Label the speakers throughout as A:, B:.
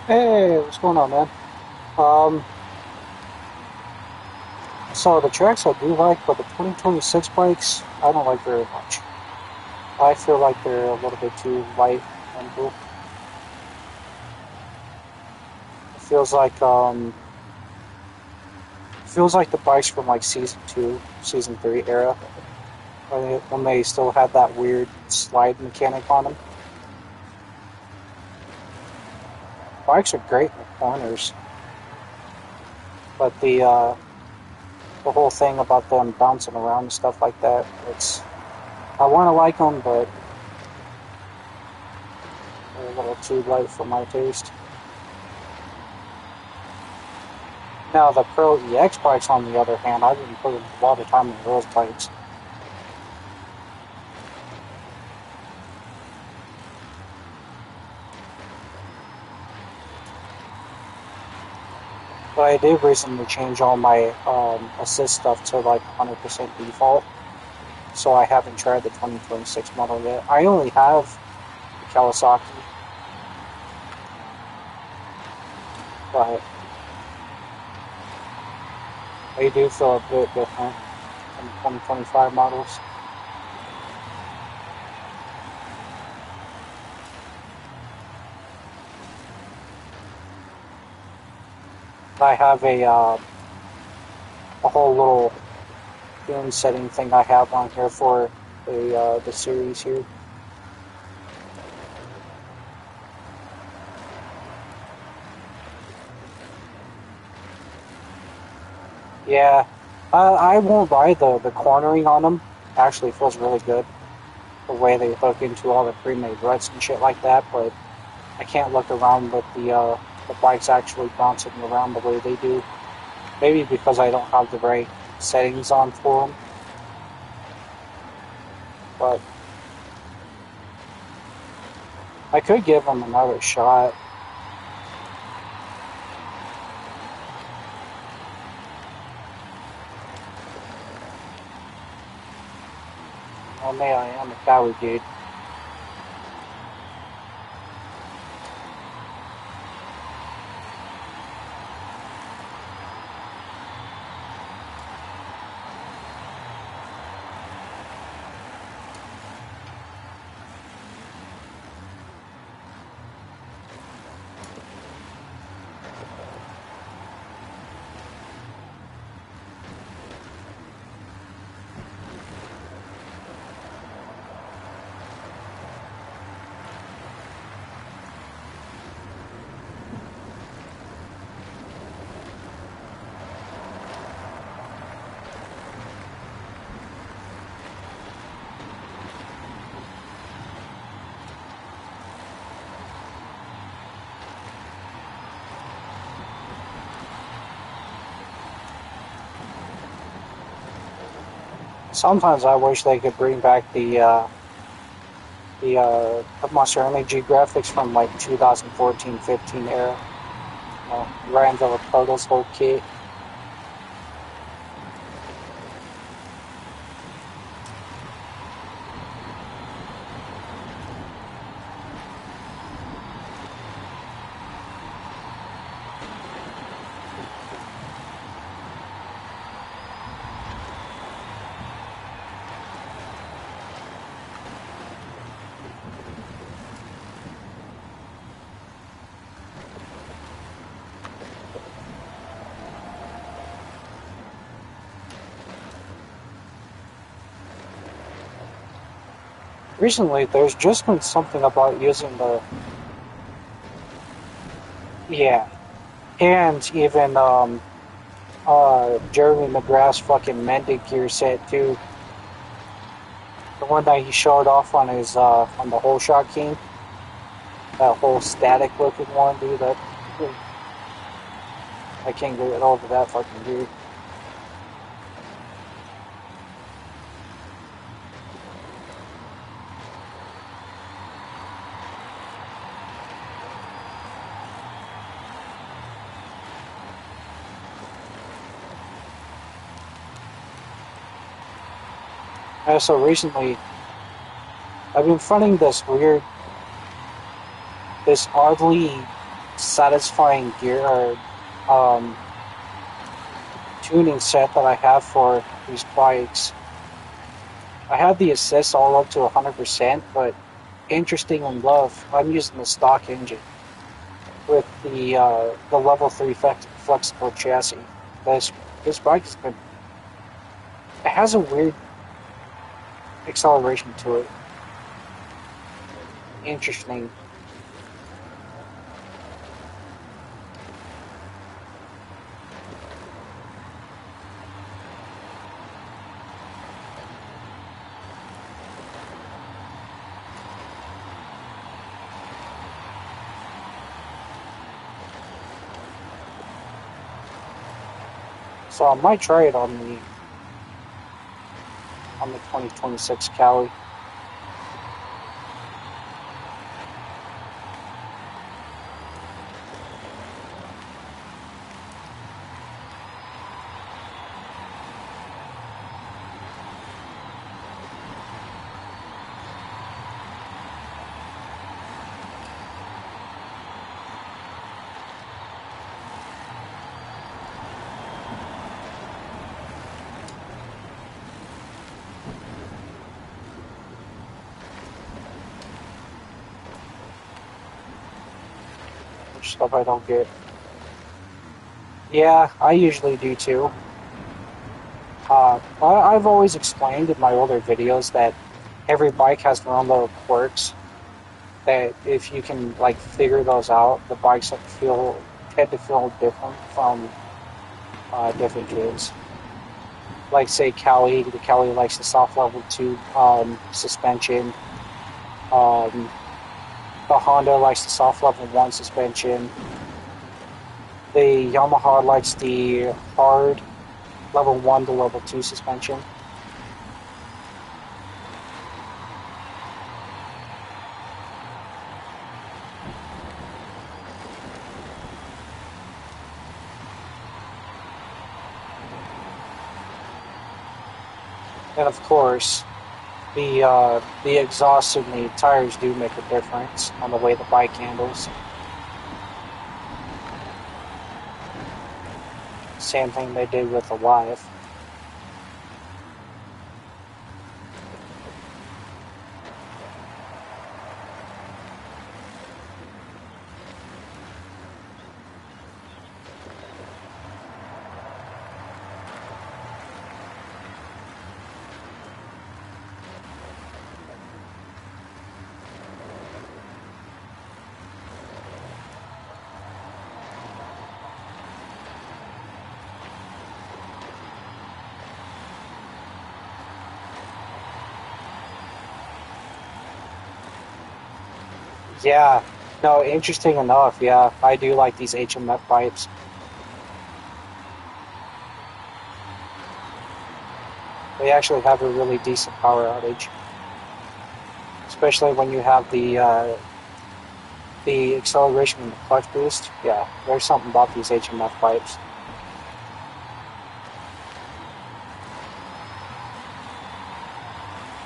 A: Hey, what's going on, man? Um, so the tracks I do like, but the 2026 bikes, I don't like very much. I feel like they're a little bit too light and blue. Feels like the bikes from like season 2, season 3 era, when they still had that weird slide mechanic on them. Bikes are great in the corners, but the whole thing about them bouncing around and stuff like that, it's I want to like them, but they're a little too light for my taste. Now the Pro EX bikes, on the other hand, I've been putting a lot of time in those bikes. But I did recently change all my assist stuff to like 100% default, so I haven't tried the 2026 model yet. I only have the Kawasaki, but they do feel a bit different from the 2025 models. I have a whole little tune setting thing I have on here for the series here. Yeah, I won't lie, the cornering on them actually feels really good. The way they hook into all the pre-made ruts and shit like that, but I can't look around with the bikes actually bouncing around the way they do. Maybe because I don't have the right settings on for them, but I could give them another shot. Oh man, I am a coward, dude. Sometimes I wish they could bring back the Monster Energy graphics from like 2014-15 era. You know, Ryan Villapardo's whole kit. Recently, there's just been something about using the yeah, and even Jeremy McGrath's fucking Mended gear set too. The one that he showed off on his on the Whole Shot King. That whole static looking one, dude. That I can't get over that fucking dude. So recently, I've been finding this oddly satisfying gear or tuning set that I have for these bikes. I have the assists all up to 100%, but interesting enough, I'm using the stock engine. with the level 3 flexible chassis. This this bike is good. It has a weird acceleration to it. Interesting. So I might try it on the 2026 Cali. Which stuff I don't get. Yeah, I usually do too. I've always explained in my older videos that every bike has their own little quirks. That if you can like figure those out, the bikes tend to feel different from different kids. Like say the Cali likes the soft level 2 suspension. Um, the Honda likes the soft level 1 suspension. The Yamaha likes the hard level 1 to level 2 suspension. And of course, the exhaust and the tires do make a difference on the way the bike handles. Same thing they did with the Live. Yeah, no, interesting enough, yeah, I do like these HMF pipes. They actually have a really decent power outage, especially when you have the acceleration and the clutch boost. Yeah, there's something about these HMF pipes.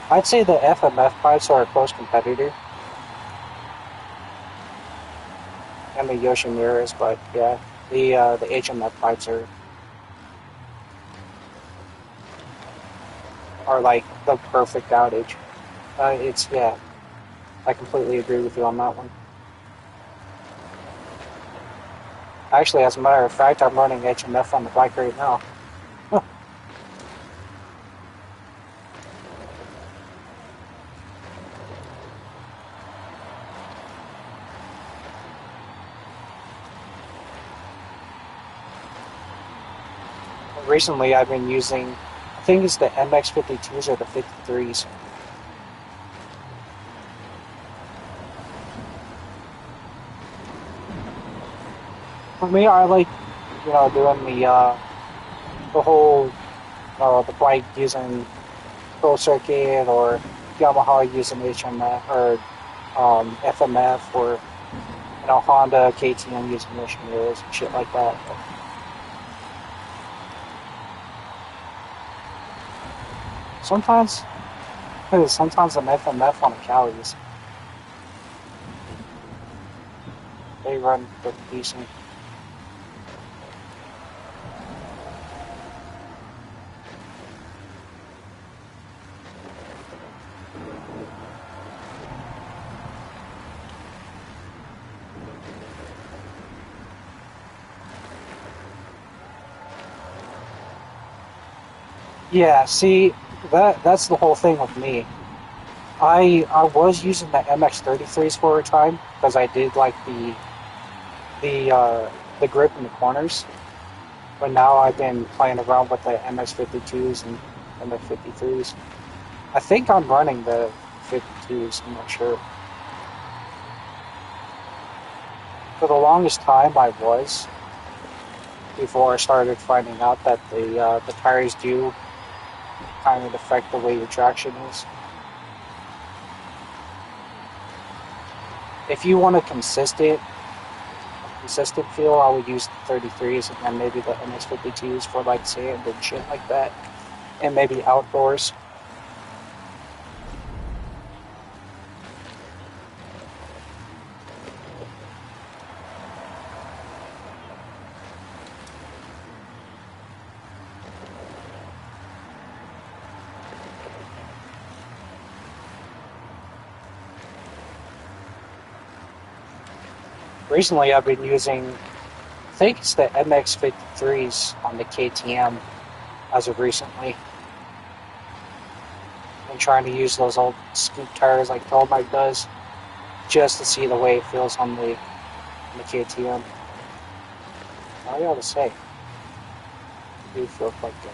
A: I'd say the FMF pipes are a close competitor, and the Yoshimiras, but yeah, the HMF pipes are like the perfect outage. It's yeah, I completely agree with you on that one. Actually, as a matter of fact, I'm running HMF on the bike right now. Recently, I've been using, I think it's the MX52s or the 53s. For me, I like, doing the whole, the bike using full circuit or Yamaha using HMF or FMF or Honda, KTM using motion mirrors and shit like that. But sometimes, sometimes an FMF on the Cali's, they run pretty decent. Yeah, see, that's the whole thing with me. I was using the MX-33s for a time because I did like the uh, the grip in the corners, but now I've been playing around with the MX-52s and MX-53s. I think I'm running the 52s. I'm not sure. For the longest time, I was before I started finding out that the tires do kind of affect the way your traction is. If you want a consistent feel, I would use the 33s and then maybe the MX-52s for like sand and shit like that, and maybe outdoors. Recently, I've been using, I think it's the MX-53s on the KTM as of recently. I'm trying to use those old scoop tires like Tolmite does, just to see the way it feels on the KTM. I gotta say, it do feel quite good.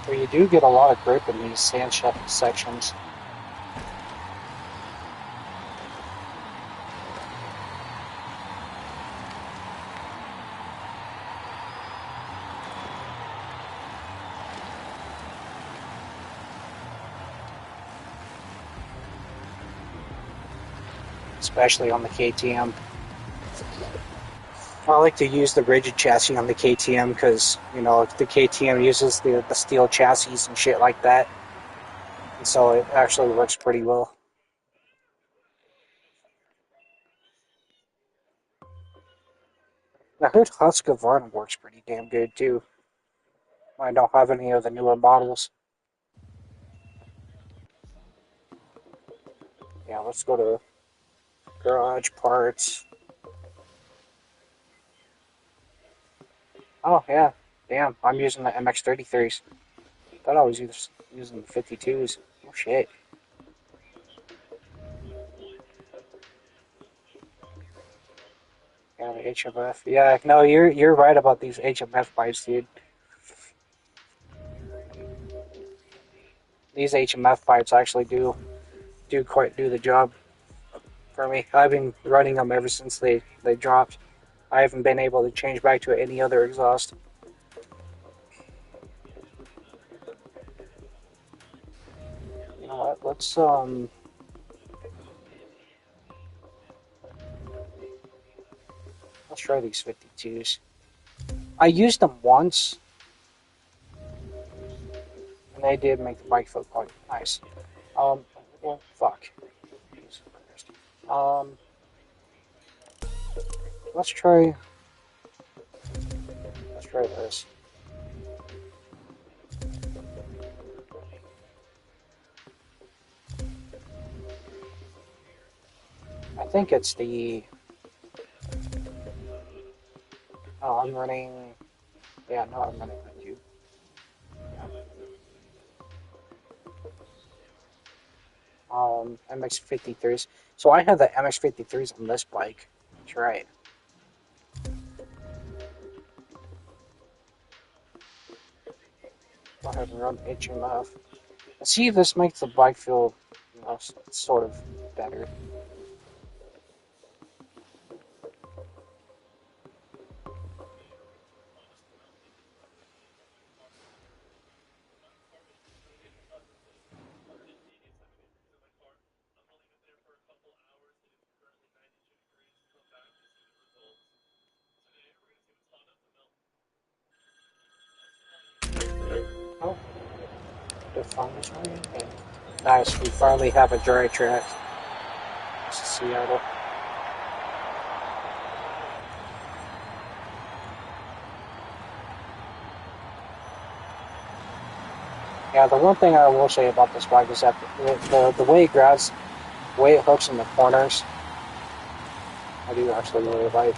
A: But you do get a lot of grip in these sand sections. Especially on the KTM. I like to use the rigid chassis on the KTM because, you know, the KTM uses the steel chassis and shit like that. And so it actually works pretty well. I heard Husqvarna works pretty damn good too. I don't have any of the newer models. Yeah, let's go to garage parts. Oh, yeah. Damn, I'm using the MX-33s. Thought I was using the 52s. Oh, shit. Yeah, the HMF. Yeah, no, you're right about these HMF pipes, dude. These HMF pipes actually do quite do the job for me. I've been running them ever since they dropped. I haven't been able to change back to any other exhaust. You know what? Let's try these 52s. I used them once, and they did make the bike feel quite nice. Well, fuck. Um, let's try. Let's try this. I think it's the. Oh, I'm running. Yeah, no, I'm running with you. MX-53s. So I have the MX-53s on this bike. That's right. Go ahead and run HMF. And see if this makes the bike feel, you know, sort of better. Oh, the fun is running. Nice, we finally have a dry track. This is Seattle. Yeah, the one thing I will say about this bike is that the way it grabs, the way it hooks in the corners, I do actually really like.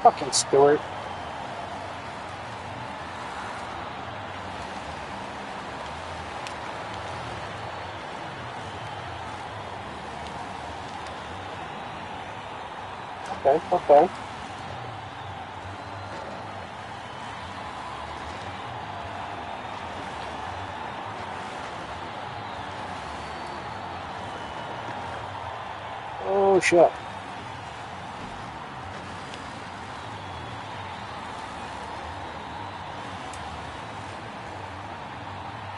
A: Fucking Stewart. Okay, okay. Oh shit.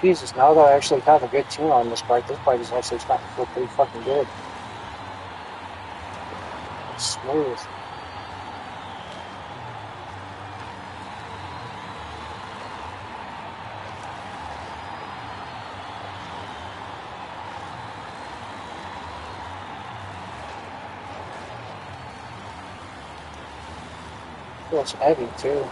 A: Jesus, now that I actually have a good tune on this bike is actually starting to feel pretty fucking good. It's smooth. Feels heavy too.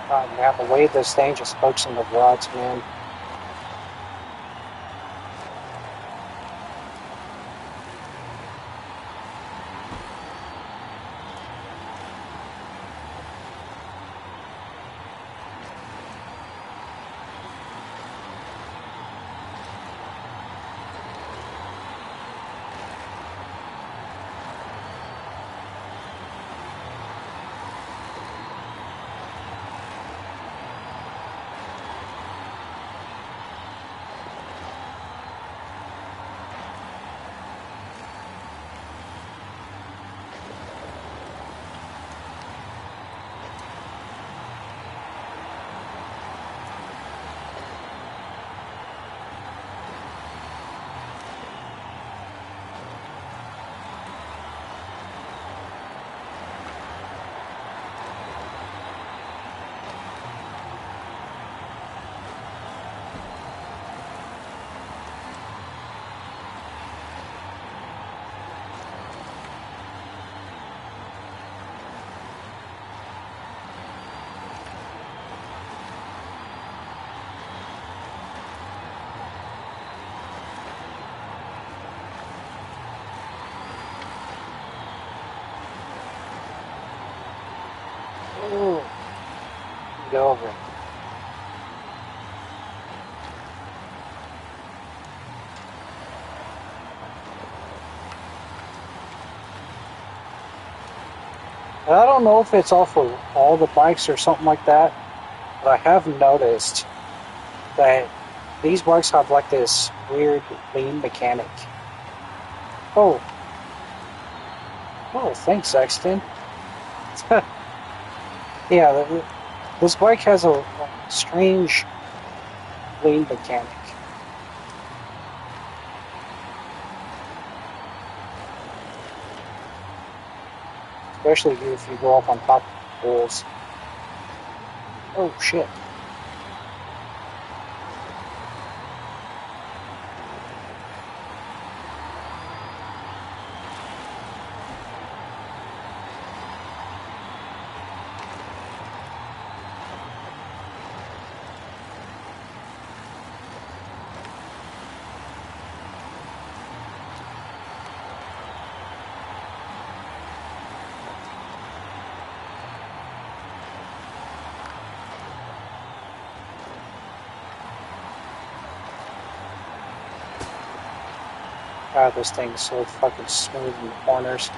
A: God, man, the way this thing just hooks in the rods, man. Ooh, get over it. And I don't know if it's all for all the bikes or something like that, but I have noticed that these bikes have like this weird lean mechanic. Oh, oh, thanks, Sexton. Yeah, this bike has a strange lean mechanic. Especially if you go up on top of poles. Oh shit. God, this thing is so fucking smooth in the corners.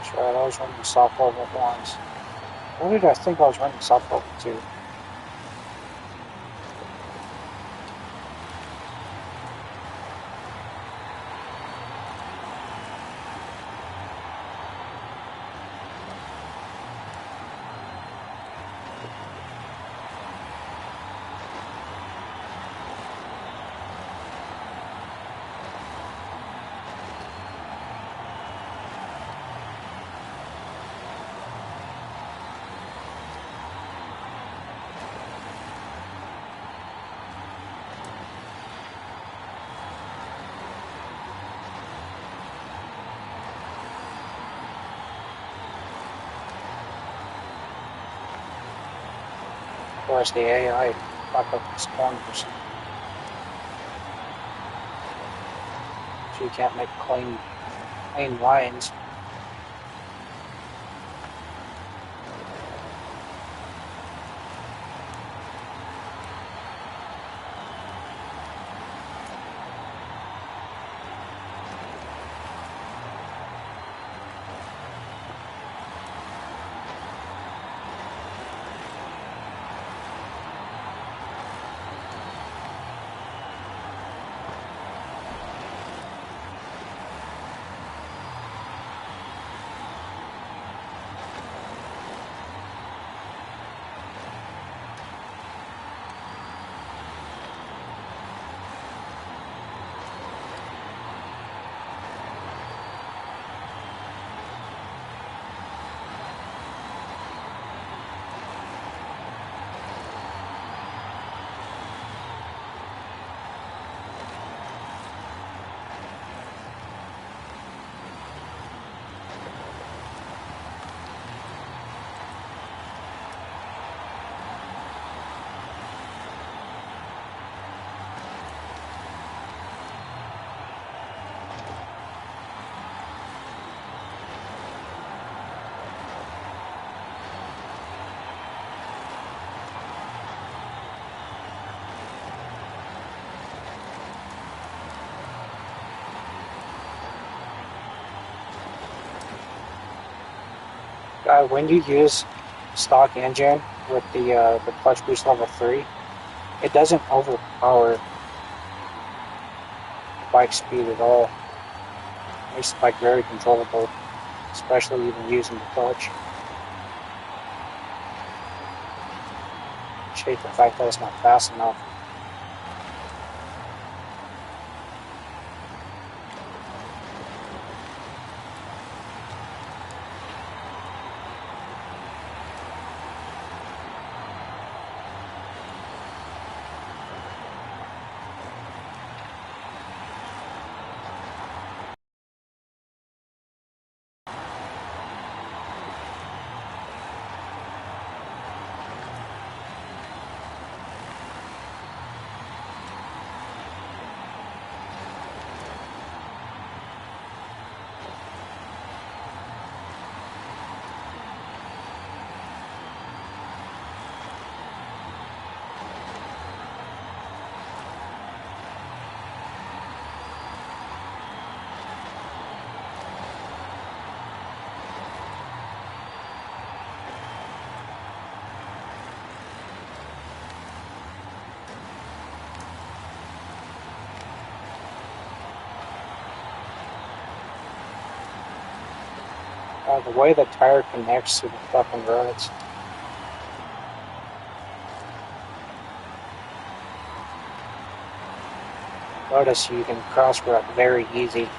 A: That's right, I was running soft level once. What did I think I was running soft level 2? Of course, the AI fuck up these corners. So you can't make clean lines. When you use stock engine with the clutch boost level 3, it doesn't overpower bike speed at all. It makes the bike very controllable, especially even using the clutch. I hate the fact that it's not fast enough. The way the tire connects to the fucking roads. Notice you can cross rut very easy.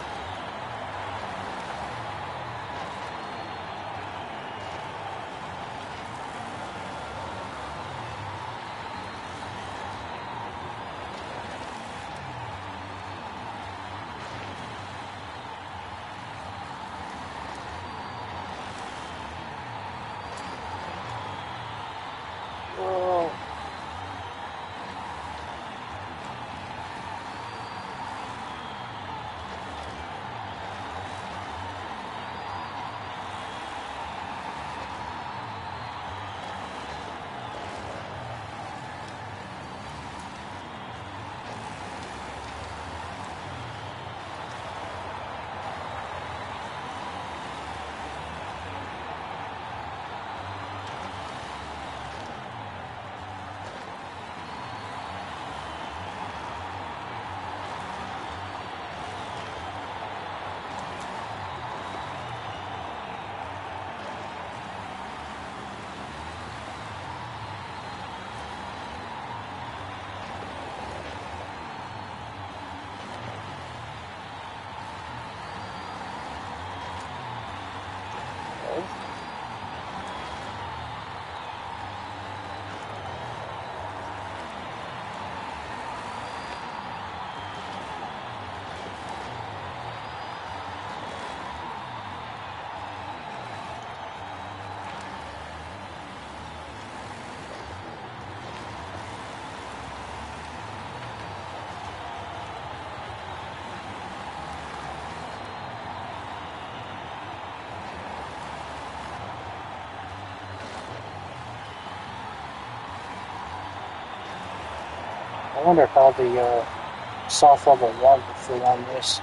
A: I wonder how the soft level 1 will feel on this.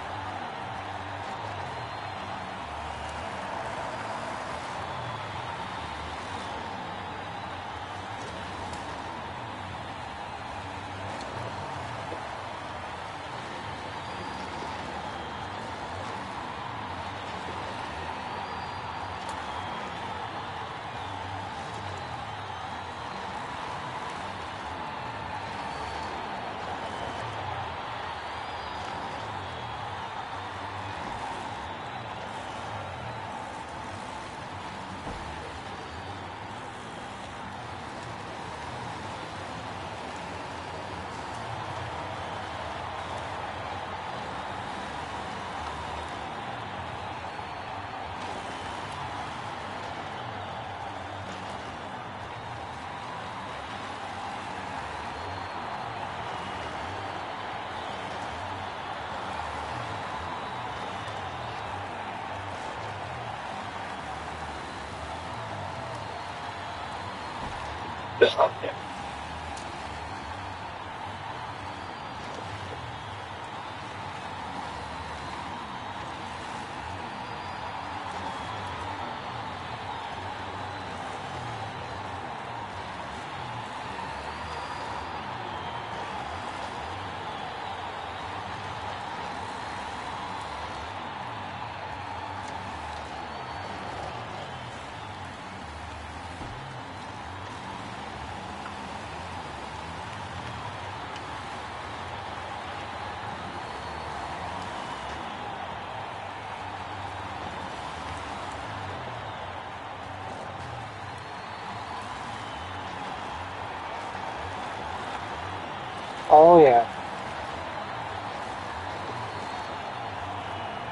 A: Oh yeah.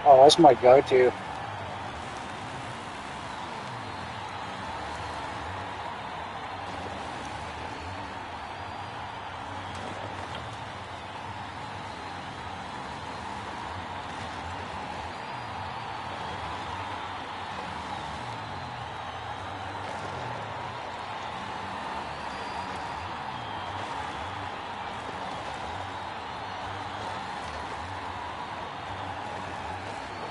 A: Oh, that's my go-to.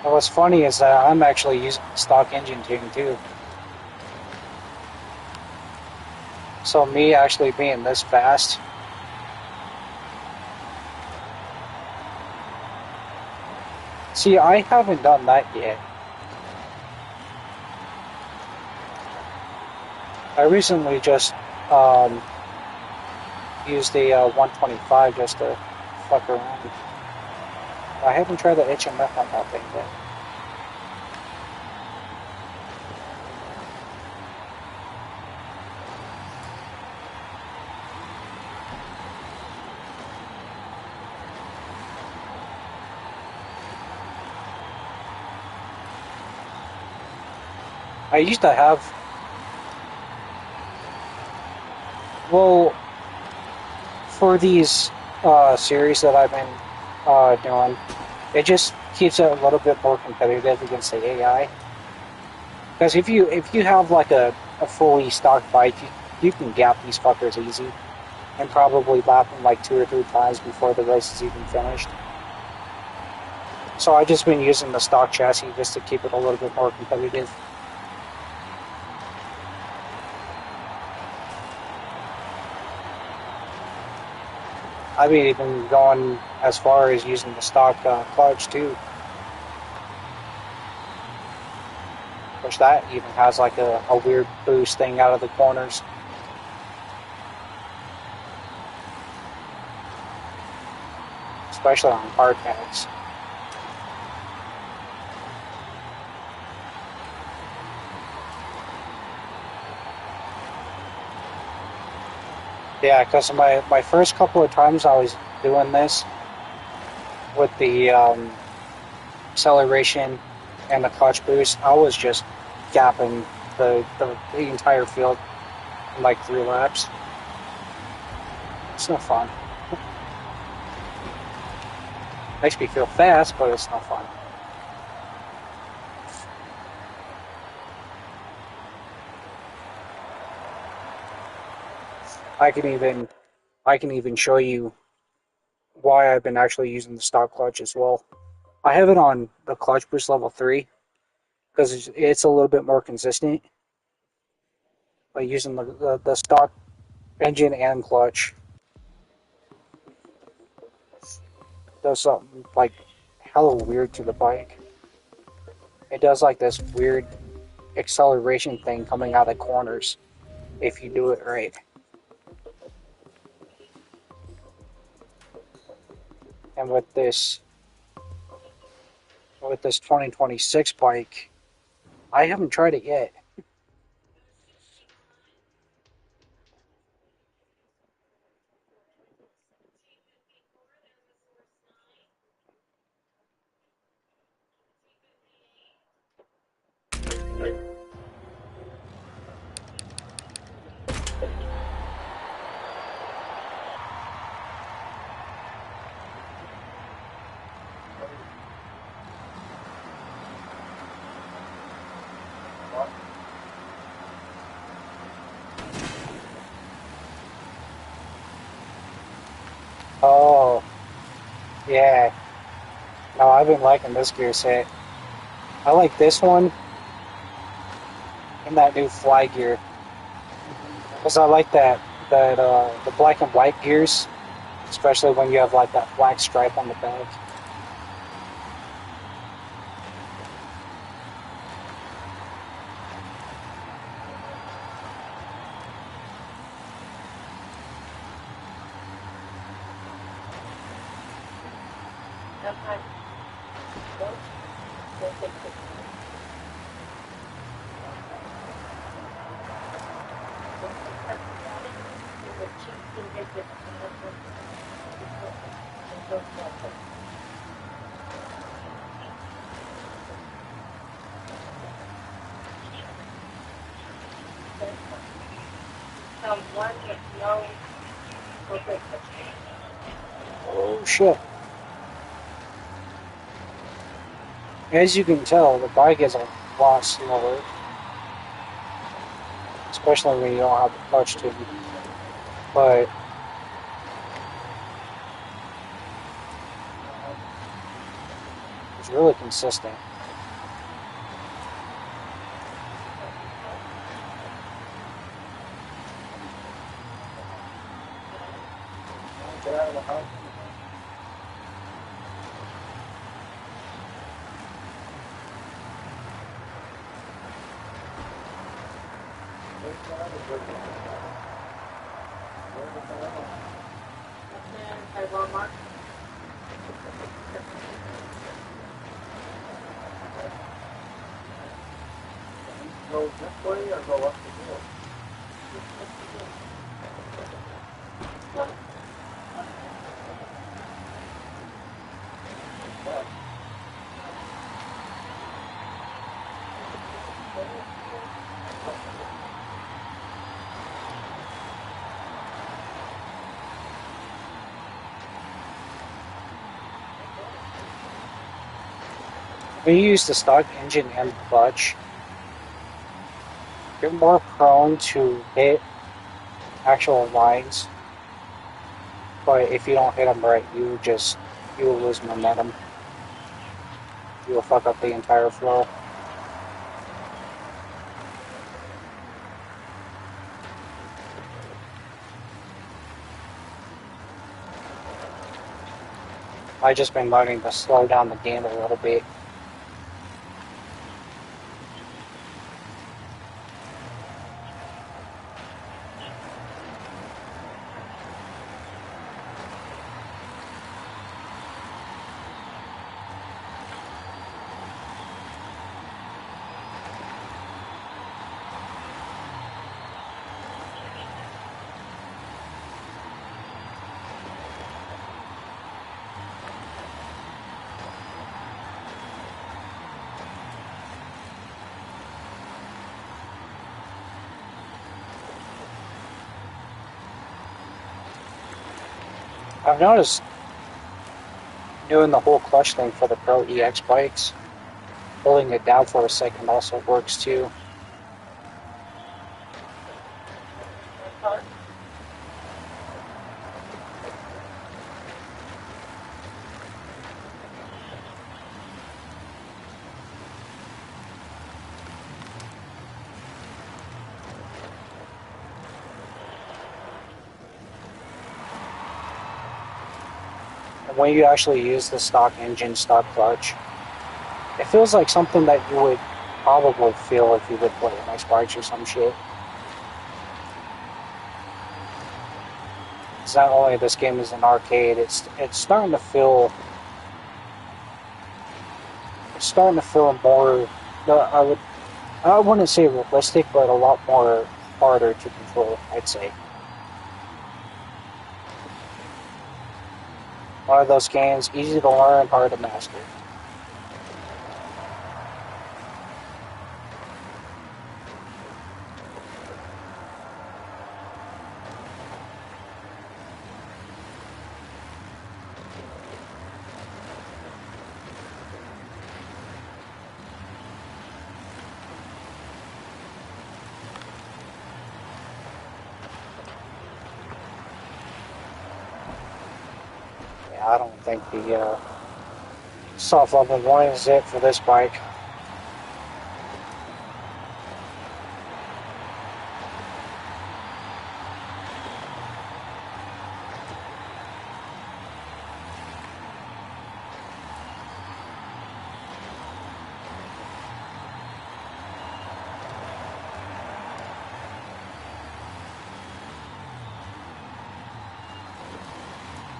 A: And what's funny is that I'm actually using the stock engine tune too. So me actually being this fast. See, I haven't done that yet. I recently just um, used the 125 just to fuck around. I haven't tried the HMF on that thing yet. I used to have, well, for these series that I've been doing, it just keeps it a little bit more competitive against the AI. Because if you have like a fully stocked bike, you can gap these fuckers easy and probably lap them like 2 or 3 times before the race is even finished. So I've just been using the stock chassis just to keep it a little bit more competitive. I've been even going as far as using the stock clutch too, which that even has like a weird boost thing out of the corners, especially on hard pads. Yeah, because my first couple of times I was doing this with the acceleration and the clutch boost, I was just gapping the entire field in like 3 laps. It's no fun. Makes me feel fast, but it's no fun. I can even I can even show you why I've been actually using the stock clutch as well. I have it on the clutch boost level 3 because it's a little bit more consistent by using the stock engine and clutch. Does something like hella weird to the bike. It does like this weird acceleration thing coming out of corners if you do it right. And with this 2026 bike, I haven't tried it yet. Oh, yeah. No, I've been liking this gear set. I like this one and that new fly gear because I like that the black and white gears, especially when you have like that black stripe on the back. Oh shit. As you can tell, the bike is a lot slower, especially when you don't have the clutch to it. But it's really consistent. Get out of the house. Go this way or go up the hill? When you use the stock engine and clutch, you're more prone to hit actual lines. But if you don't hit them right, you will lose momentum. You will fuck up the entire flow. I've just been learning to slow down the game a little bit. I've noticed doing the whole clutch thing for the Pro EX bikes, holding it down for a second also works too. when you actually use the stock engine, stock clutch, it feels like something that you would probably feel if you would play nice bikes or some shit. It's not only this game is an arcade, it's starting to feel more. I wouldn't say realistic, but a lot more harder to control. I'd say one of those games easy to learn, hard to master. Yeah, I don't think the soft level 1 is it for this bike.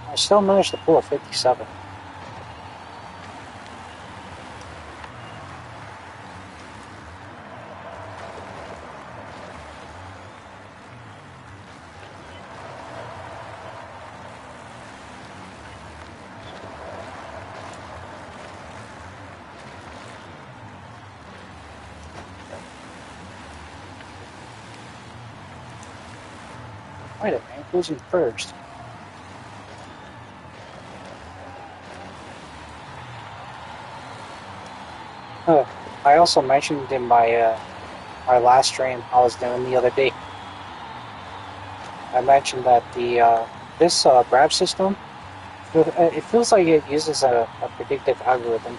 A: I still managed to pull a 57. Wait a minute, who's in first? I also mentioned in my last stream I was doing the other day. I mentioned that the this grab system, it feels like it uses a predictive algorithm.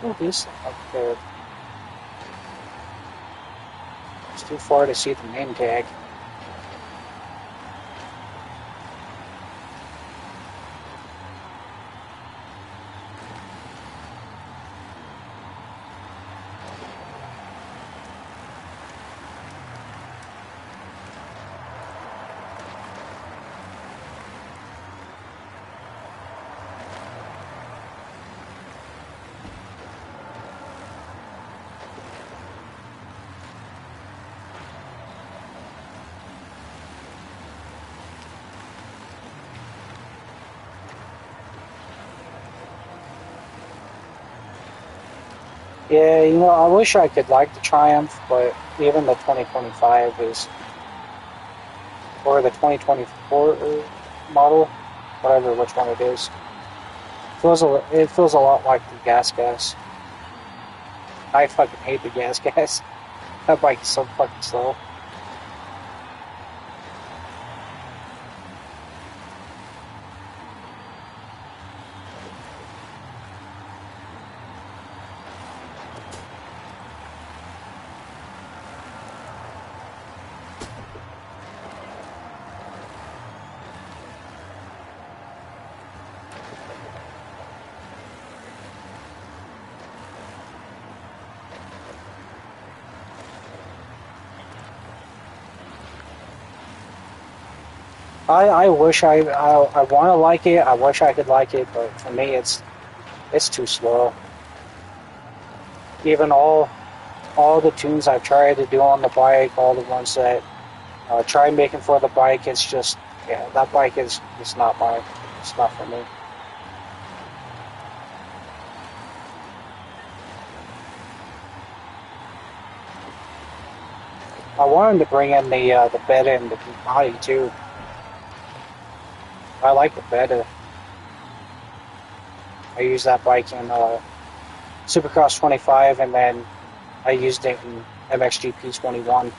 A: Oh, this up there. It's too far to see the name tag. Yeah, I wish I could like the Triumph, but even the 2025 is, or the 2024 model, whatever which one it is, it feels a lot like the Gas Gas. I fucking hate the Gas Gas. That bike is so fucking slow. I wish I want to like it. I wish I could like it, but for me, it's too slow. Even all all the tunes I've tried to do on the bike, all the ones that tried making for the bike, it's just, yeah, that bike is not it's not for me. I wanted to bring in the Beta and the Ducati too. I like the Beta. I used that bike in Supercross 25, and then I used it in MXGP 21.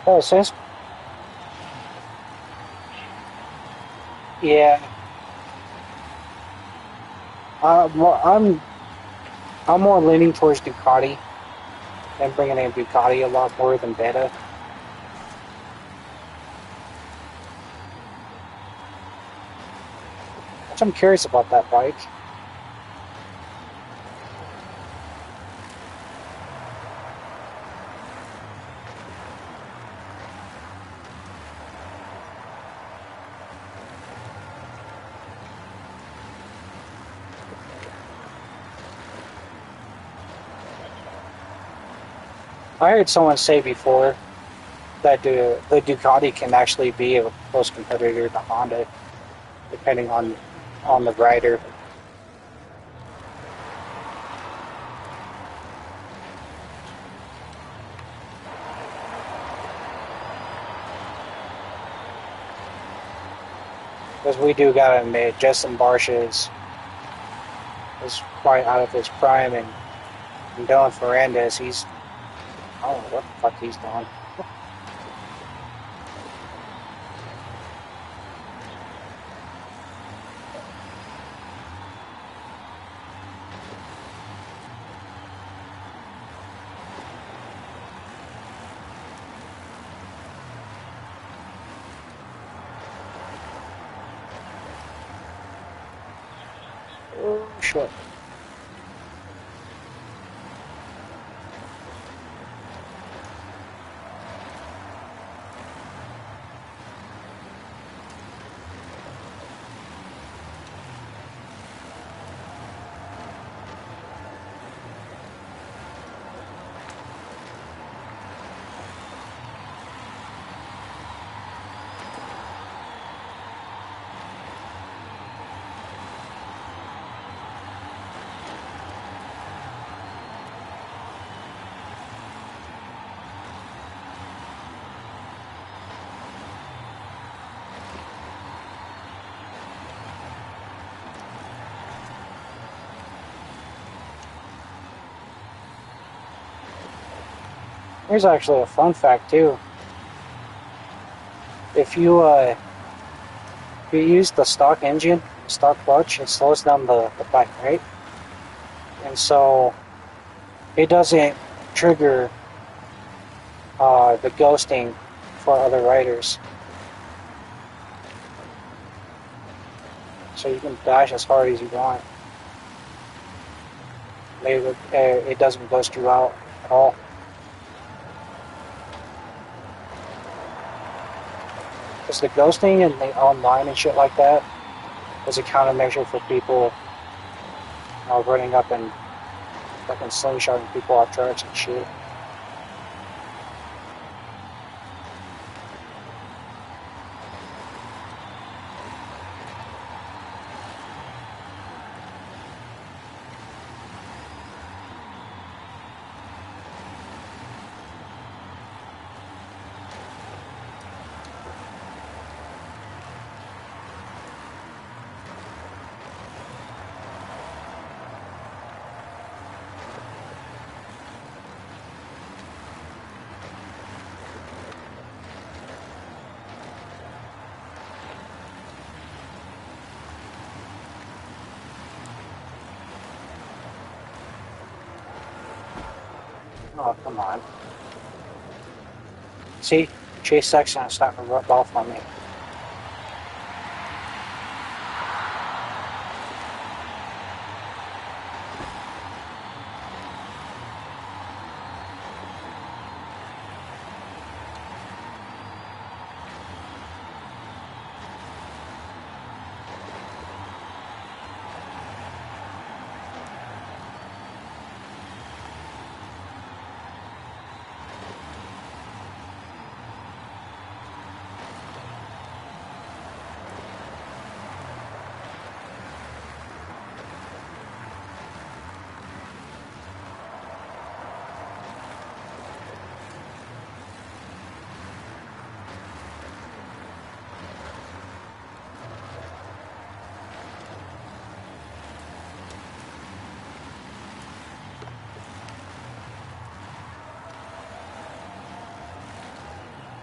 A: Oh, since yeah, I'm more leaning towards Ducati and bringing in Ducati a lot more than Beta. Which I'm curious about that bike. I heard someone say before that the Ducati can actually be a close competitor to Honda, depending on the rider. Because we do gotta admit, Justin Barcia is quite out of his prime, and Dylan Ferrandis, I don't know what the fuck he's doing. Oh, shit. Here's actually a fun fact too. If you use the stock engine, stock clutch, it slows down the bike, right? And so it doesn't trigger the ghosting for other riders. So you can dash as hard as you want. It doesn't ghost you out at all. Because the ghosting and the online and shit like that is a countermeasure for people running up and fucking slingshotting people off tracks and shit. Oh, come on. See? Chase section is starting to rub off on me.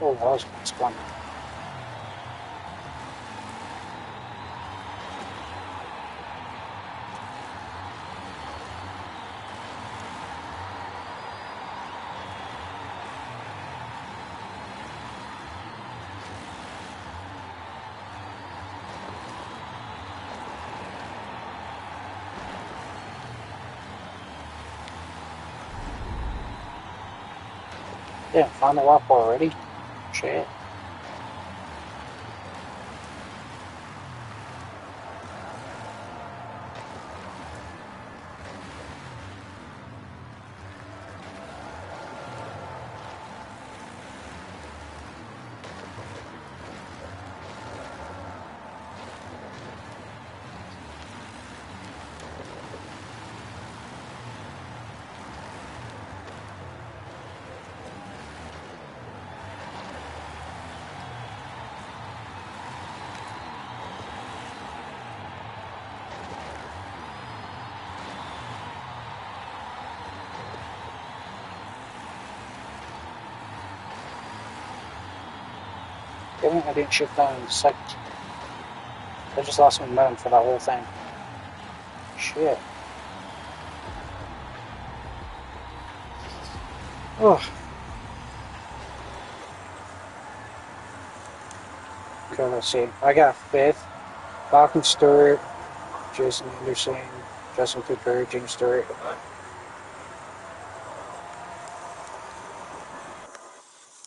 A: Oh, that was fun. Yeah, final up already? Shit. Damn it, I didn't shift down in a second. I just lost momentum for that whole thing. Shit. Oh. Okay, let's see. I got fifth. Malcolm Stewart, Jason Anderson, Justin Cooper, James Stewart.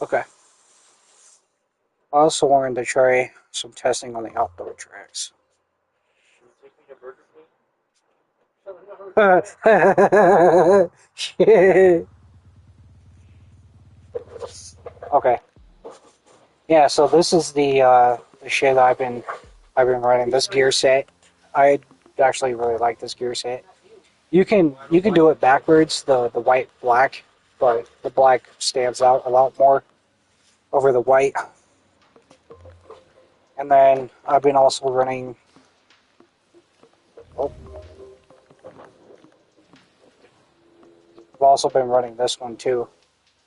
A: Okay. I also wanted to try some testing on the outdoor tracks. Shit. Okay. Yeah, so this is the shit I've been running. This gear set. I actually really like this gear set. You can do it backwards, the white black, but the black stands out a lot more over the white. And then I've been also running. Oh, I've also been running this one too,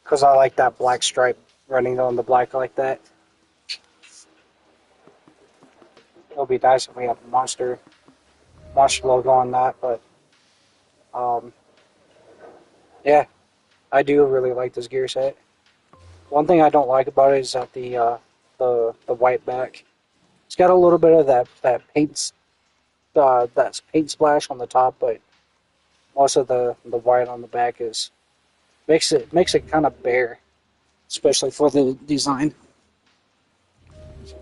A: because I like that black stripe running on the black like that. It'll be nice if we have a monster logo on that, but um, yeah, I do really like this gear set. One thing I don't like about it is that the white back. It's got a little bit of that paint splash on the top, but most of the white on the back is makes it kind of bare, especially for the design. So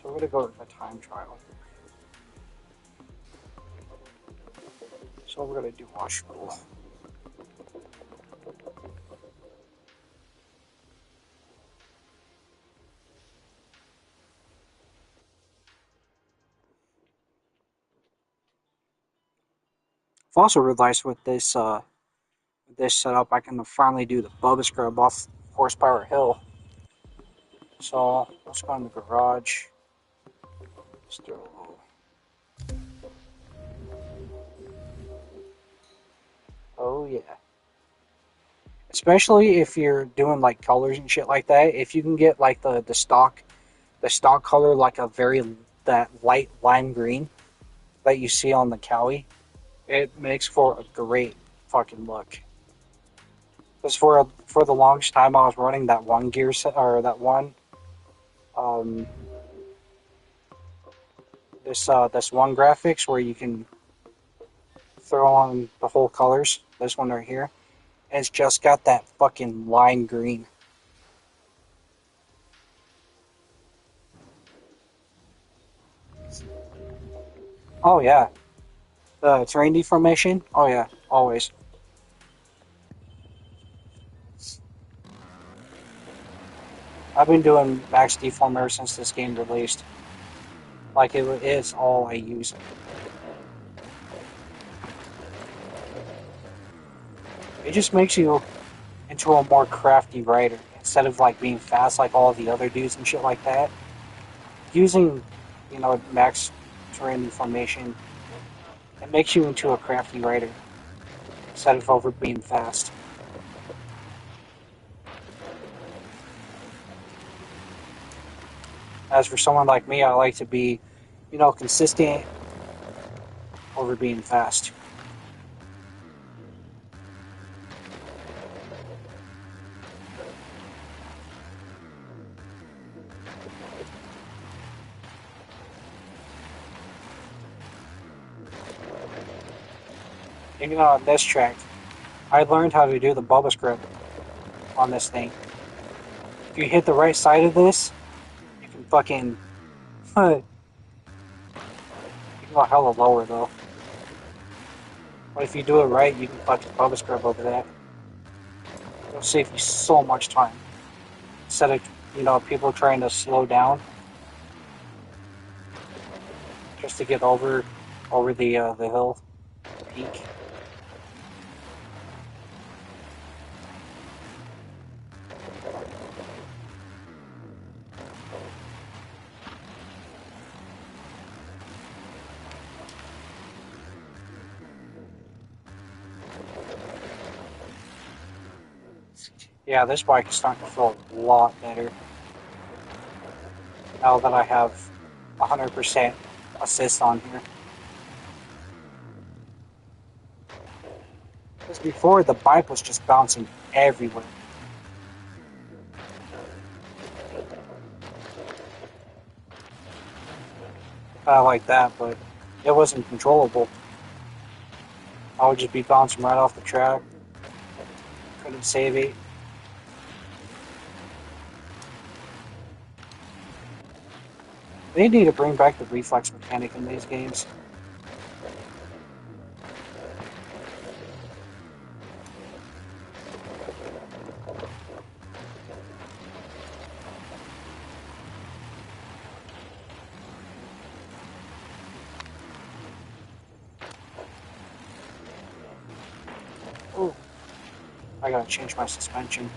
A: we're gonna go to the time trial. So we're gonna do washable. I've also realized with this setup I can finally do the Bubba scrub off Horsepower Hill. So let's go in the garage. Let's do a little. Oh yeah. Especially if you're doing like colors and shit like that. If you can get like the stock color like a very that light lime green that you see on the Cowie, it makes for a great fucking look. Because for the longest time I was running that one gear set or that one um this one graphics where you can throw on the whole colors. This one right here. And it's just got that fucking lime green. Oh yeah. The terrain deformation? Oh yeah, always. I've been doing max deform ever since this game released. Like it is all I use. It just makes you into a more crafty rider instead of like being fast like all the other dudes and shit like that. Using, max terrain deformation, it makes you into a crafty rider instead of over being fast. As for someone like me, I like to be, consistent over being fast. Even on this track, I learned how to do the bubble script on this thing. If you hit the right side of this, you can fucking you can go hella lower though. But if you do it right, you can fucking bubble script over that. It'll save you so much time. Instead of people trying to slow down just to get over the hill peak. Yeah, this bike is starting to feel a lot better now that I have 100% assist on here. Because before, the bike was just bouncing everywhere. Kind of like that, but it wasn't controllable. I would just be bouncing right off the track. Couldn't save it. They need to bring back the reflex mechanic in these games. Ooh, I gotta change my suspension.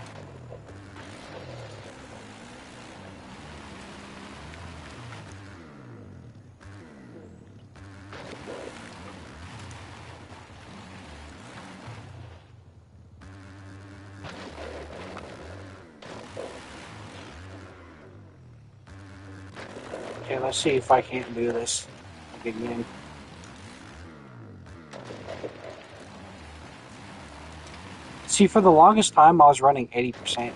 A: Okay, let's see if I can't do this again. See, for the longest time, I was running 80%. There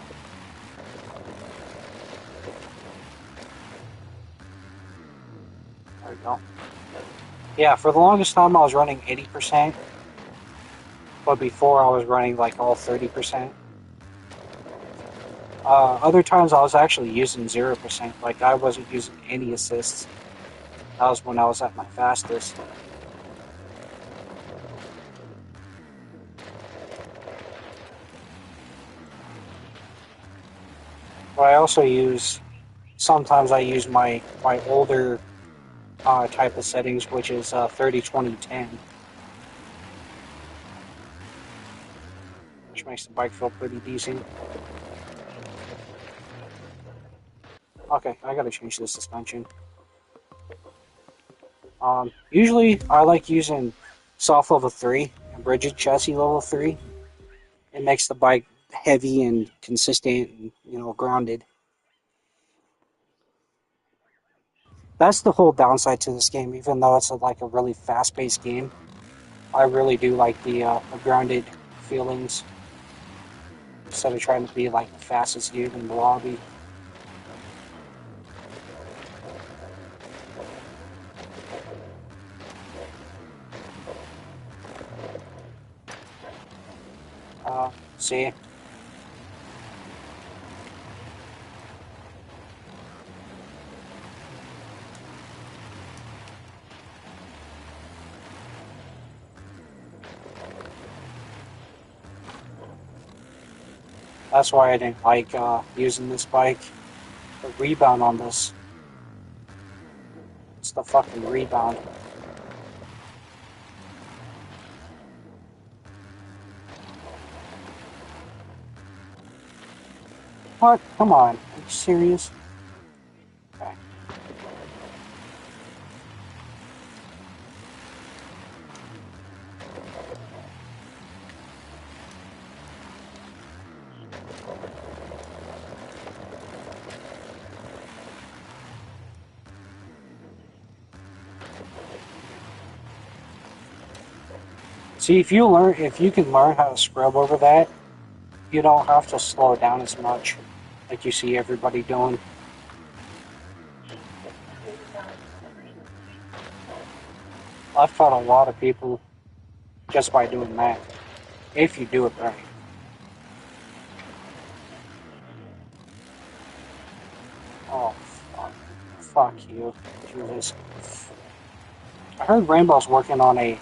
A: we go. Yeah, for the longest time, I was running 80%, but before I was running like all 30%. Other times, I was actually using 0%. Like, I wasn't using any assists. That was when I was at my fastest. But I also sometimes I use my older type of settings, which is 30, 20, 10, which makes the bike feel pretty decent. Okay, I gotta change the suspension. Usually, I like using soft level 3 and rigid chassis level 3. It makes the bike heavy and consistent and, grounded. That's the whole downside to this game, even though it's like a really fast-paced game. I really do like the grounded feelings instead of trying to be like the fastest dude in the lobby. See? That's why I didn't like using this bike. The rebound on this. It's the fucking rebound. What? Come on. Are you serious? Okay. See, if you can learn how to scrub over that, you don't have to slow down as much, like you see everybody doing. I've taught a lot of people just by doing that, if you do it right. Oh, fuck you, Jesus. I heard Rainbow's working on a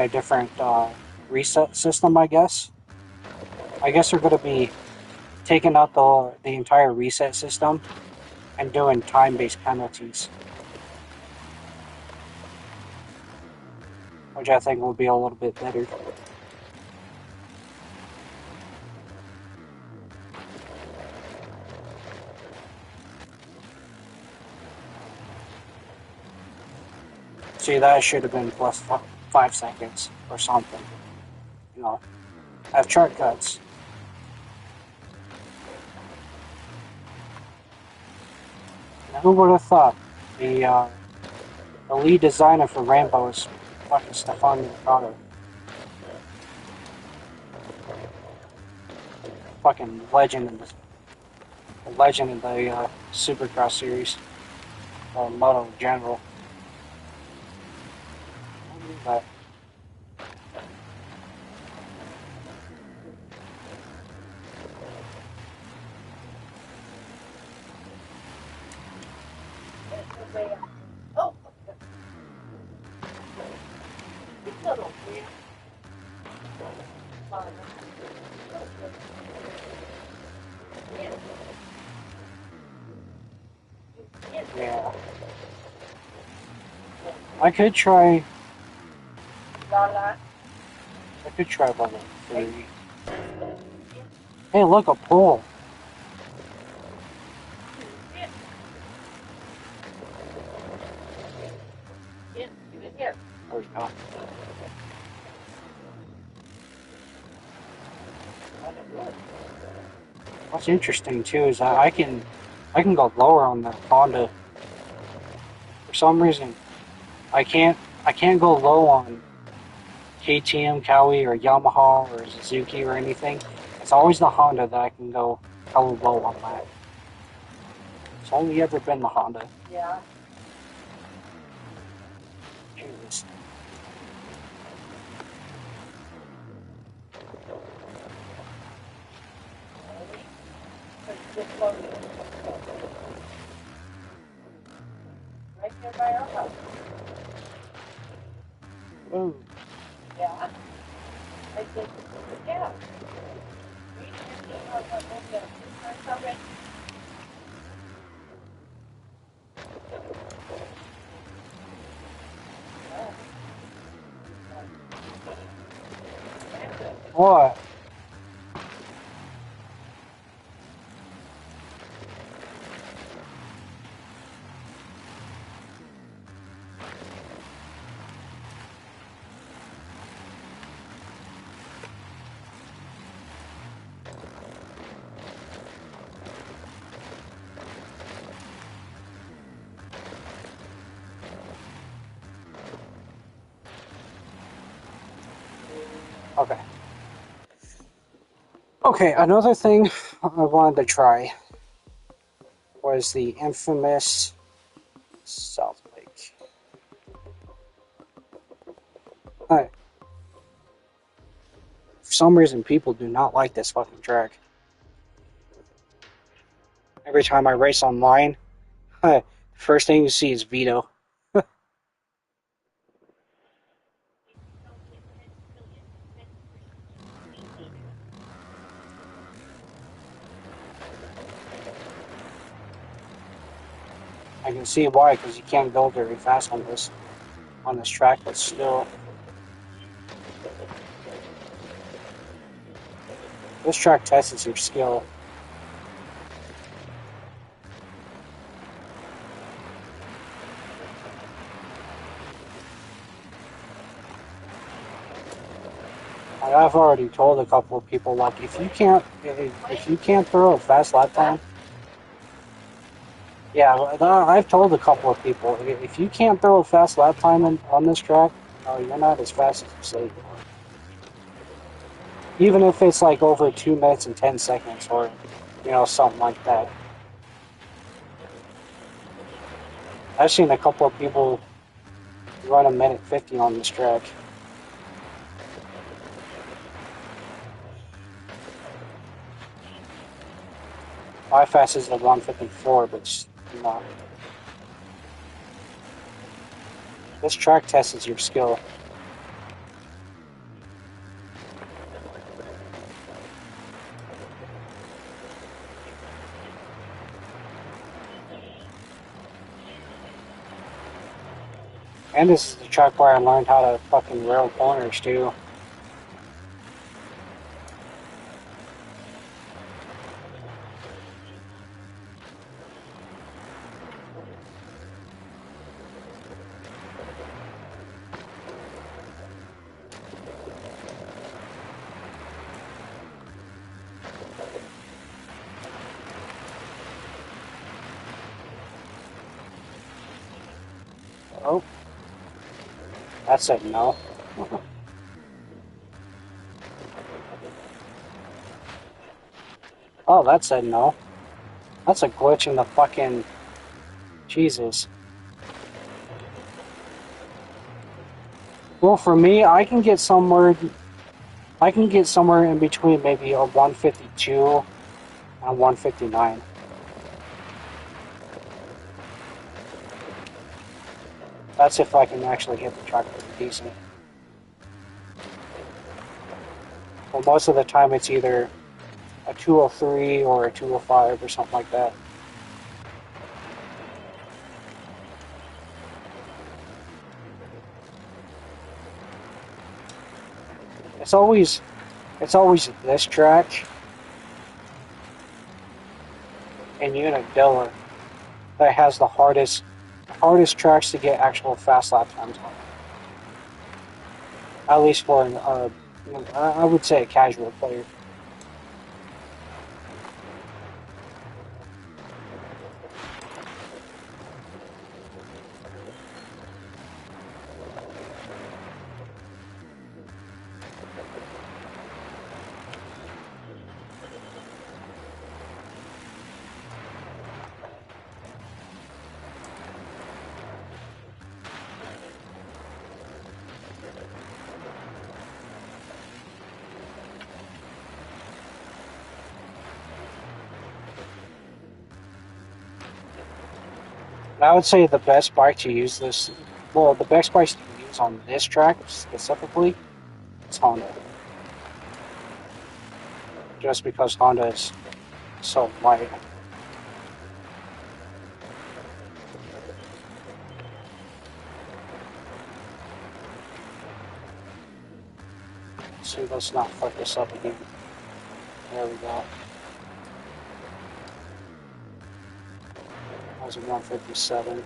A: different reset system. I guess they're going to be taking out the entire reset system and doing time-based penalties, which I think will be a little bit better. See, that should have been plus 5 seconds or something. You know, have shortcuts. Now, who would have thought the lead designer for Rambo is fucking Stefan Mercado? Fucking legend in the Supercross series, or Moto in general. But yeah, I could try. I could try level 3. Hey, look, a pole. There we go. What's interesting too is that I can go lower on the Honda. For some reason, I can't go low on KTM, Cowie, or Yamaha, or Suzuki, or anything. It's always the Honda that I can go hella low on that. It's only ever been the Honda.
B: Yeah.
A: Jesus.
B: Right there by our house.
A: Ooh.
B: Yeah. I think, yeah. We didn't know what moved up 2 times already.
A: What? Okay. Okay, another thing I wanted to try was the infamous South Lake. For some reason, people do not like this fucking track. Every time I race online, the first thing you see is Vito. I can see why, because you can't go very fast on this track, but still, this track tests your skill. I've already told a couple of people, like, if you can't throw a fast lap time, yeah, I've told a couple of people, if you can't throw a fast lap time on this track, no, you're not as fast as you say you are. Even if it's like over 2 minutes and 10 seconds, or something like that. I've seen a couple of people run a minute 50 on this track. My fastest is at 154, but no. This track tests your skill. And this is the track where I learned how to fucking rail corners too. Oh, that said no. Oh, that said no. That's a glitch in the fucking Jesus. Well, for me, I can get somewhere. I can get somewhere in between maybe a 152 and 159. That's if I can actually hit the track pretty decent. Well, most of the time it's either a 203 or a 205 or something like that. It's always this track in Unadilla that has the hardest tracks to get actual fast lap times on. At least for I would say a casual player. And I would say the best bike to use this, well, the best bike to use on this track specifically is Honda. Just because Honda is so light. So let's not fuck this up again. There we go. That was a 157.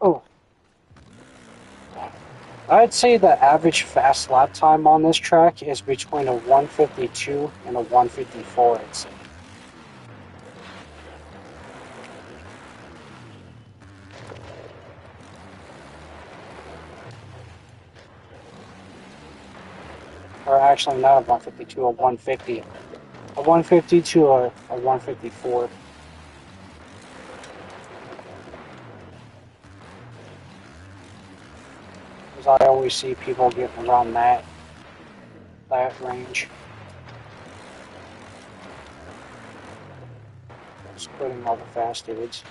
A: Oh. I'd say the average fast lap time on this track is between a 152 and a 154. I'd say. Or actually, not a 152, a 150. A 150 to a 154. Because I always see people getting around that range. Just putting all the fast dudes.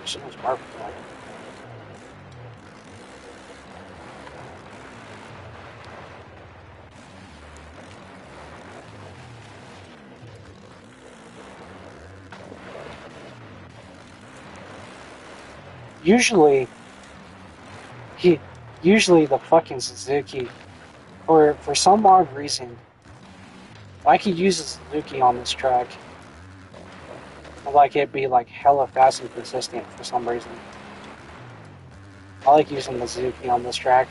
A: Someone's barbecue. Usually, usually the fucking Suzuki, for some odd reason, I could use a Suzuki on this track. Like it'd be like hella fast and consistent for some reason. I like using the Suzuki on this track.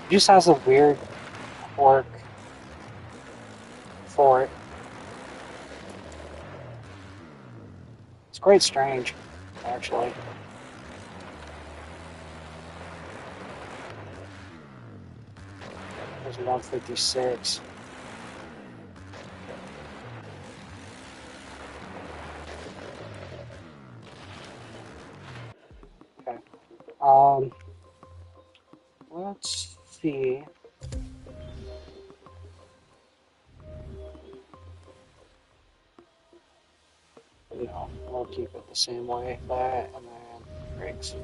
A: It just has a weird quirk for it. It's quite strange, actually. There's 156. Okay. Let's see. No, we'll keep it the same way. That and then brakes.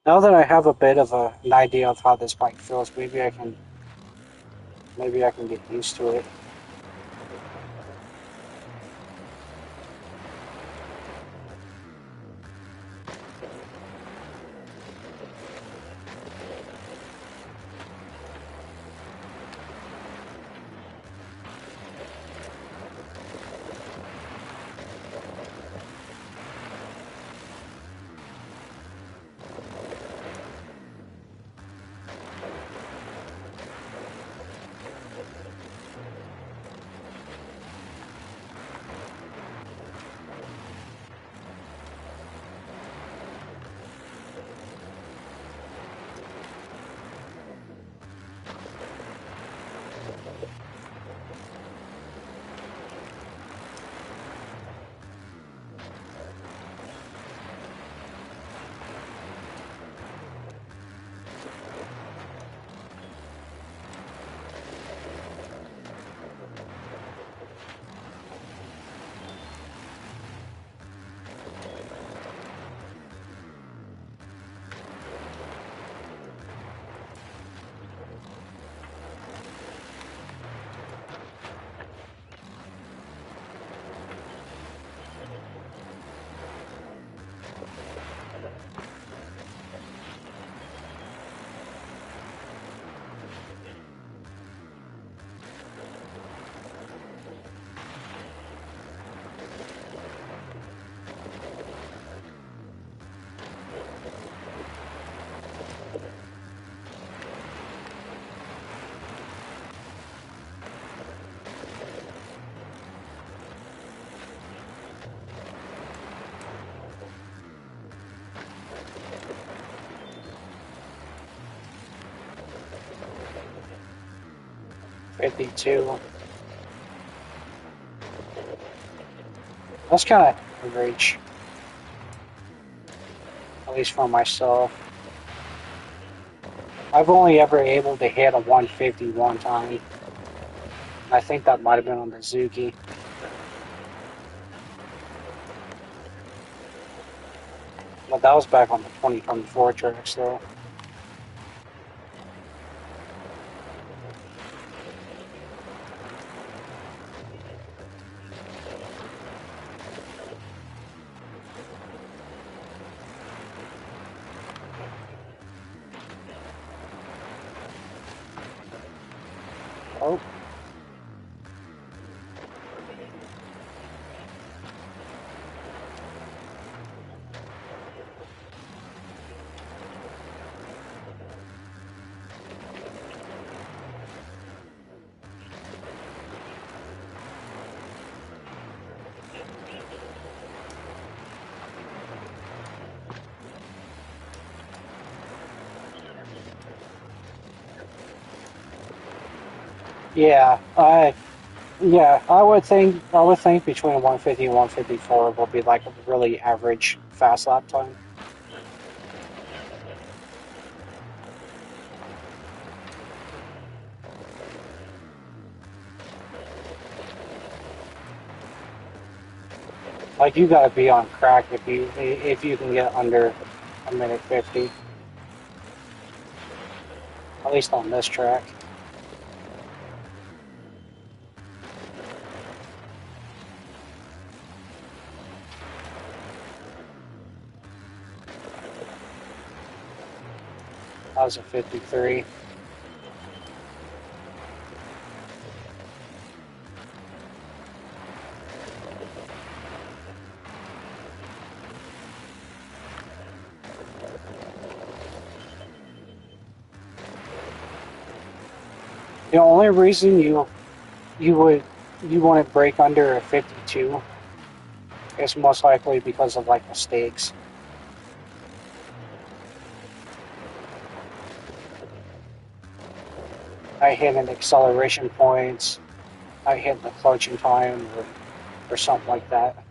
A: Now that I have a bit of an idea of how this bike feels, maybe I can get used to it. '52. That's kind of average, at least for myself. I've only ever able to hit a 150 one time. I think that might have been on the Suzuki. But that was back on the 2024 tracks, though. Oh, yeah. I would think between 150 and 154 will be like a really average fast lap time. Like you got to be on crack if you can get under a minute 50, at least on this track. I was a 53. The only reason you would you wouldn't break under a 52 is most likely because of like mistakes. I hit an acceleration points, I hit the clutching time, or something like that.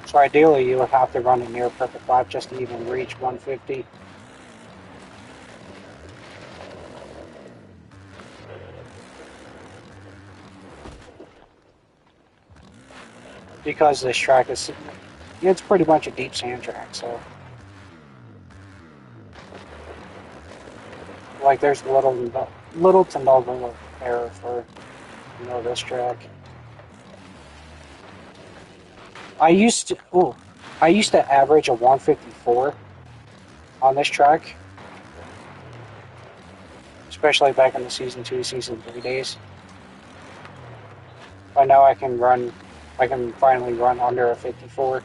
A: So ideally, you would have to run a near perfect lap just to even reach 150. Because this track is, it's pretty much a deep sand track, so like there's little to no room of error for this track. I used to I used to average a 154 on this track, especially back in the season 2, season 3 days. But now I can finally run under a 54.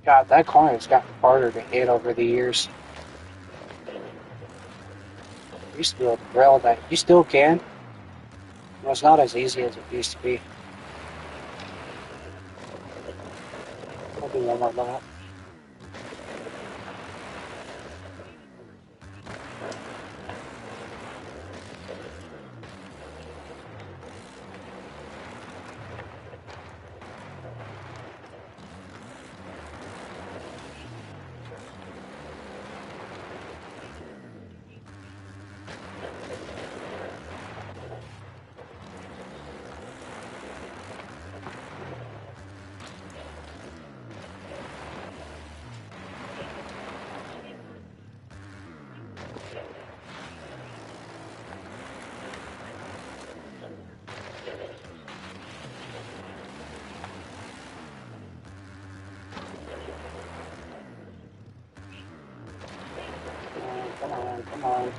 A: God, that corner has gotten harder to hit over the years. I used to be able to rail that. You still can. Well, it's not as easy as it used to be. I'll do one more lap. Come on, come on.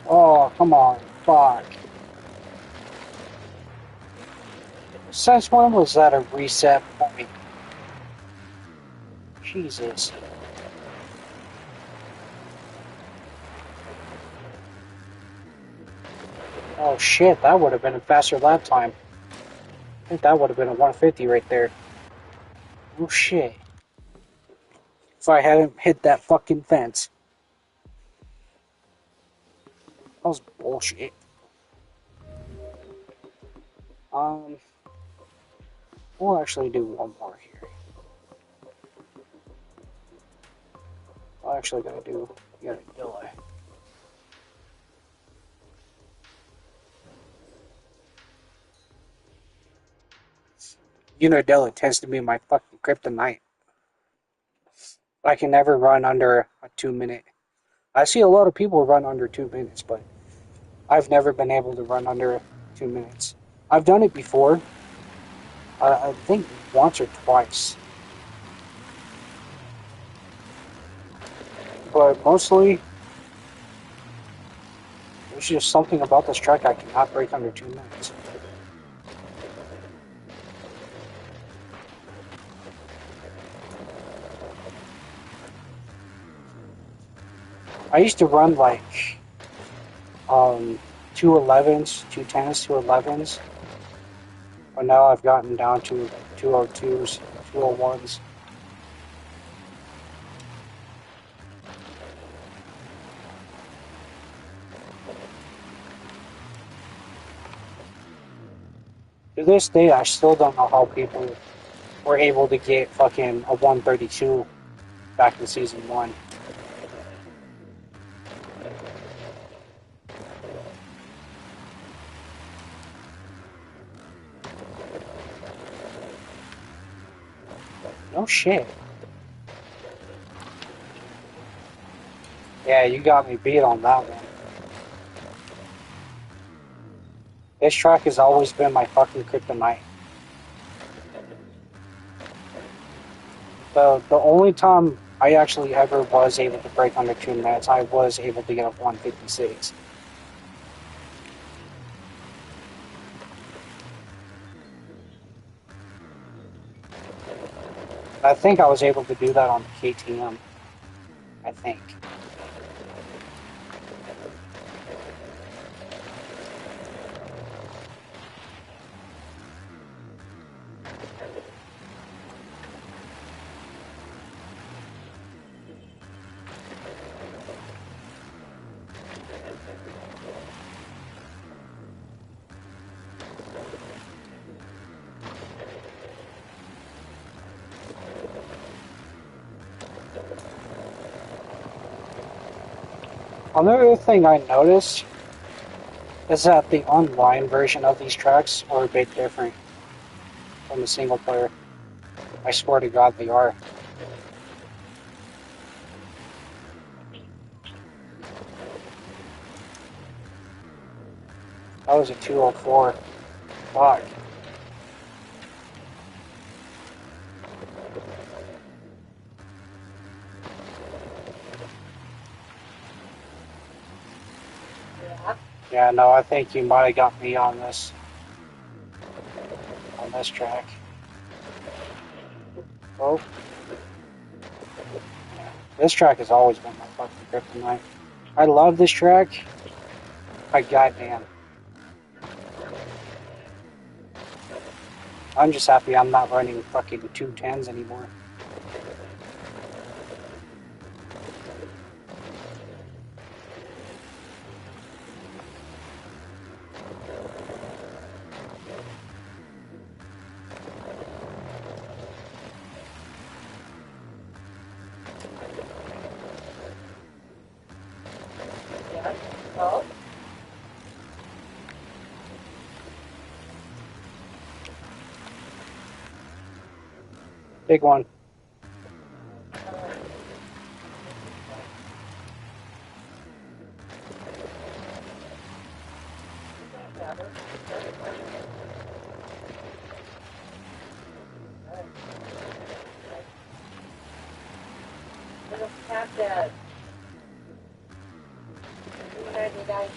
A: Oh, come on. Fuck. Since when was that a reset point? Jesus. Oh shit, that would have been a faster lap time. I think that would have been a 150 right there. Oh shit. If I hadn't hit that fucking fence. That was bullshit. Um, we'll actually do one more here. I'm actually gonna do Unadilla. Unadilla tends to be my fucking kryptonite. I can never run under a 2 minute. I see a lot of people run under 2 minutes, but I've never been able to run under 2 minutes. I've done it before. I think once or twice. But mostly, there's just something about this track I cannot break under 2 minutes. I used to run like 211s, 210s, 211s, but now I've gotten down to like 202s, 201s. To this day, I still don't know how people were able to get fucking a 132 back in season 1. No shit. Yeah, you got me beat on that one. This track has always been my fucking kryptonite. The only time I actually ever was able to break under 2 minutes, I was able to get a 156. I think I was able to do that on the KTM. I think. Another thing I noticed is that the online version of these tracks are a bit different from the single player. I swear to God they are. That was a 204. Fuck.
B: Yeah.
A: Yeah, no, I think you might have got me on this track. Oh. Yeah. This track has always been my fucking kryptonite. I love this track. But goddamn. I'm just happy I'm not running fucking 210s anymore.
B: Yeah. Oh.
A: Big one.
B: Little cat that 299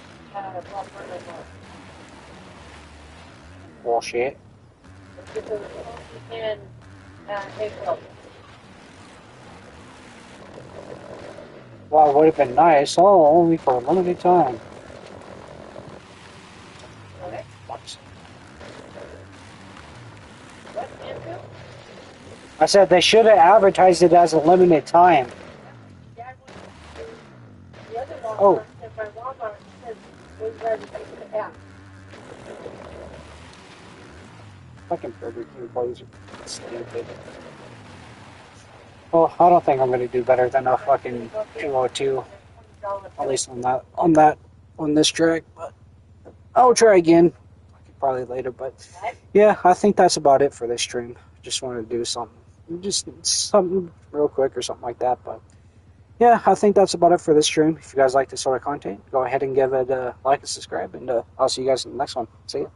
A: Bullshit.
B: Let's get the in April.
A: Well, it would have been nice. Oh, only for a limited time. I said they should have advertised it as a limited time.
B: Yeah, the other Walmart,
A: Oh.
B: and my Walmart said was ready to the app.
A: Fucking Burger King employees are stupid. Well, I don't think I'm gonna do better than a fucking 202, at least on this track. But I'll try again, probably later. But yeah, I think that's about it for this stream. Just wanted to do just something real quick or something like that. But yeah, I think that's about it for this stream. If you guys like this sort of content, go ahead and give it a like and subscribe, and I'll see you guys in the next one. See ya.